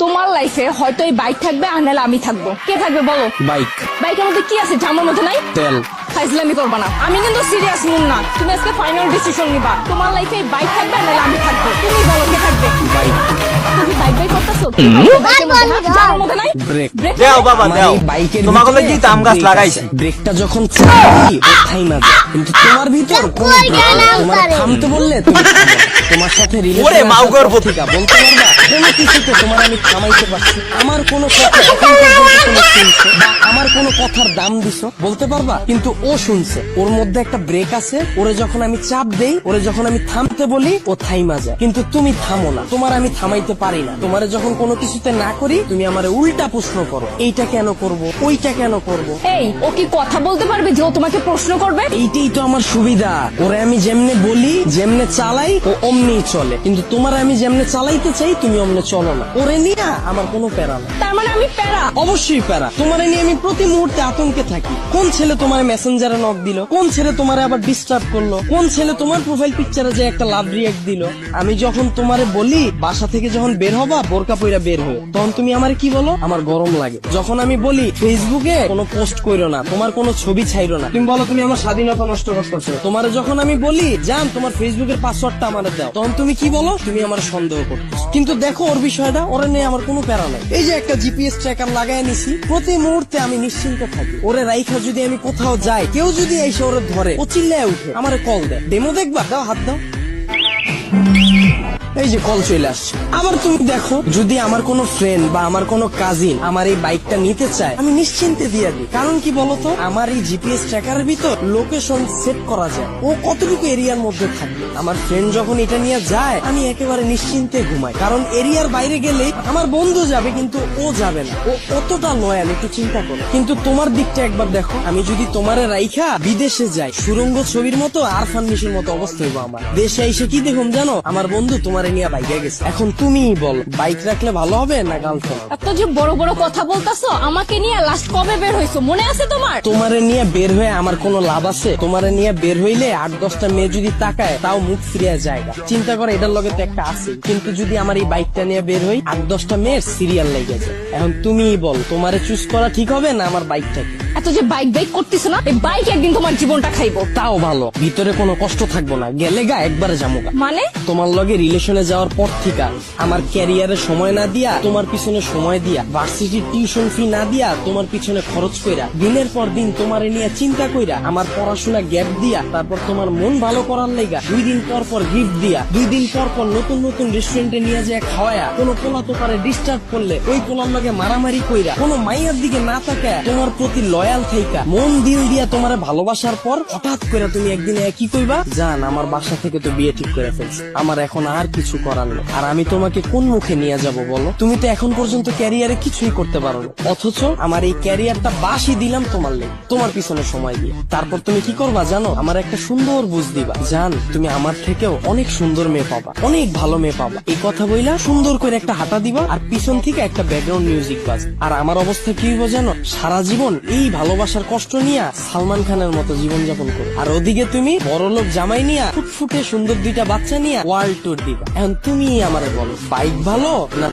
তোমার লাইফে হয়তো এই বাইক থাকবে আর নাহলে আমি থাকবো। কে থাকবে বলো? বাইক। বাইকের মধ্যে কি আছে জামার মধ্যে নাই? তেল। ফাইজলামি করবা না, আমি কিন্তু সিরিয়াস মুন না। তুমি আজকে ফাইনাল ডিসিশন নিবা, তোমার লাইফে এই বাইক থাকবে আর নাহলে আমি থাকবো। তুমি বলো কে থাকবে? বাইক। তুমি বাইক বাইক করতেছো বাইকের মধ্যে, হ্যাঁ? জামার মধ্যে নাই? ব্রেক। দেও বাবা দেও, বাইকের তোমাকে কি তাম গাছ লাগাইছে? ব্রেকটা যখন চাপি ও থাইমা যায়, কিন্তু তোমার ভিতর কোন ব্রেক নেই। তোমার থামতে বললে তুমি থামো। তোমার সাথে ওরে মাউগর পত্রিকা বলতে পারবা কোনো কিছুতে তোমার আমি থামাইতে পারছি? আমার কোনো কথা এখন পর্যন্ত তুমি শুনছো বা আমার কোনো কথার দাম দিছো বলতে পারবা? কিন্তু ও শুনছে, ওর মধ্যে একটা ব্রেক আছে। ওরে যখন আমি চাপ দেই, ওরে যখন আমি থামতে বলি, ও থাইমা যায়। কিন্তু তুমি থামো না, তোমার আমি থামাইতে পারি না। তোমারে যখন কোনো কিছুতে না করি, তুমি আমারে উল্টা প্রশ্ন করো, এইটা কেন করব, ওইটা কেন করব। এই ও কি কথা বলতে পারবে যে ও তোমাকে প্রশ্ন করবে? এইটাই তো আমার সুবিধা। ওরে আমি যেমনে বলি, যেমনে চালাই, ও অমনি চলে। কিন্তু তোমার আমি যেমনে চালাইতে চাই, তুমি অমনে চলো না। ওরে নিয়ে আমার কোনো প্যারা না। তার মানে আমি প্যারা? অবশ্যই প্যারা। তোমারে নিয়ে আমি প্রতি মুহূর্তে আতঙ্কে থাকি। কোন ছেলে তোমার মেসেঞ্জারে নক দিল, কোন ছেলে তোমারে আবার ডিস্টার্ব করলো, কোন ছেলে তোমার প্রোফাইল পিকচারে যে একটা লাভ রিয়াক্ট দিল। আমি যখন তোমারে বলি বাসা থেকে যখন বের হবা বোরকা পইরা বের হয়ে, তখন তুমি আমারে কি বলো? আমার গরম লাগে। যখন আমি বলি ফেসবুকে কোনো পোস্ট কইরো না, তোমার কোনো ছবি ছাইরো না, তুমি বলো তুমি আমার স্বাধীনতা নষ্ট করতেছো। তোমারে যখন আমি বলি জান তোমার ফেসবুকের পাসওয়ার্ডটা আমারে দাও, তখন তুমি কি বলো? তুমি আমার সন্দেহ করতেছো। কিন্তু দেখো ওর বিষয়টা, ওরে নিয়ে আমার কোনো প্যারা নাই। এই যে একটা জিপিএস ট্র্যাকার লাগাই নিছি, প্রতি মুহূর্তে আমি নিশ্চিন্তে থাকি। ওরে রাইখা যদি আমি কোথাও যাই, কেউ যদি এসে ওরে ধরে, ও চিল্লায় উঠে আমারে কল দেয়, ডেমো দেখবা, দাও হাত দাও। এই যে কল চলে আসছে। আবার তুমি দেখো যদি আমার কোনো ফ্রেন্ড বা আমার কোনো কাজিন আমার এই বাইকটা নিতে চায়, আমি নিশ্চিন্তে দিয়ে দিই। কারণ কি বলতো, আমার এই জিপিএস ট্র্যাকারের ভিতর লোকেশন সেট করা যায়, ও কতটুকু এরিয়ার মধ্যে থাকবে। আমার ফ্রেন্ড যখন এটা নিয়ে যায়, আমি একেবারে নিশ্চিন্তে ঘুমাই। কারণ এরিয়ার বাইরে গেলে আমার বন্ধু যাবে কিন্তু ও যাবে না। ও কতটা লয়াল একটু চিন্তা করো। কিন্তু তোমার দিকটা একবার দেখো, আমি যদি তোমারে রাইখা বিদেশে যাই, সুরঙ্গ ছবির মতো আর ফান্নিশের মতো অবস্থা হইব আমার। দেশে এসে কি দেখুন জানো, আমার বন্ধু তোমারে নিয়ে বাইকে গেছে। এখন তুমিই বল, বাইক রাখলে ভালো হবে না গার্লফ্রেন্ড? এত যে বড় বড় কথা বলতাছো, আমাকে নিয়ে লাস্ট কবে বের হইছো মনে আছে তোমার? তোমারে নিয়ে বের হয়ে আমার কোনো লাভ আছে? তোমারে নিয়ে বের হইলে 8-10টা মেয়ে যদি তাকায়, তাও মুখ ফিরিয়ে জায়গা। চিন্তা করে এটার লগে তো একটা আছে। কিন্তু যদি আমার এই বাইকটা নিয়ে বের হই, 8-10টা মেয়ের সিরিয়াল লেগে যায়। এখন তুমিই বল, তোমারে চুজ করা ঠিক হবে না আমার বাইকটাকে? এত যে বাইক বাইক করতেছো না, এই বাইক একদিন তোমার জীবনটা খাইবো। তাও ভালো, ভিতরে কোনো কষ্ট থাকবো না, গেলে গা একবারে জামুগা। মানে তোমার লগে রিলেশনে যাওয়ার পর থেকে আমার ক্যারিয়ারে সময় না দিয়া, তোমার পিছনে সময় দিয়া, ভার্সিটির টিউশন ফি না দিয়া, তোমার পিছনে খরচ কইরা, দিনের পর দিন তোমারে নিয়ে চিন্তা কইরা, আমার পড়াশোনা গ্যাপ দিয়া, তারপর তোমার মন ভালো করার লাইগা 2 দিন পর পর গিফট দিয়া, 2 দিন পর পর নতুন নতুন রেস্টুরেন্টে নিয়ে যায় খাওয়ায়া, কোনো পোলা তো পারে ডিস্টার্ব করলে ওই পোলার লগে মারামারি কইরা, কোনো মাইয়ার দিকে না তাকায় তোমার প্রতি লয়াল থাইকা, মন দিল দিয়া তোমারে ভালোবাসার পর হঠাৎ করে তুমি একদিন কি কইবা, জান আমার বাসা থেকে তো বিয়ে ঠিক করে ফেলছে, আমার এখন আর কিছু করার নেই। আর আমি তোমাকে কোন মুখে নিয়ে যাব বলো? তুমি তো এখন পর্যন্ত ক্যারিয়ারে কিছুই করতে পারো না, অথচ আমার এই ক্যারিয়ারটা বাসি দিলাম তোমার লেগে, তোমার পিছনে সময় দিয়ে। তারপর তুমি কি করবা জানো? আমার একটা সুন্দর বুঝ দিবা, জান তুমি আমার থেকেও অনেক সুন্দর মেয়ে পাবা, অনেক ভালো মেয়ে পাবা। এই কথা বইলা সুন্দর করে একটা হাঁটা দিবা, আর পিছন থেকে একটা ব্যাকগ্রাউন্ড মিউজিক বাজ। আর আমার অবস্থা কি হইব জানো? সারা জীবন এই ভালোবাসার কষ্ট নিয়ে সালমান খানের মতো জীবন যাপন করো। আর ওদিকে তুমি বড়লোক জামাই নিয়া ফুটফুটে সুন্দর 2টা বাচ্চা নিয়ে ওয়ার্ল্ড ট্যুর দিবা। এখন তুমি আমারে বলো, বাইক ভালো না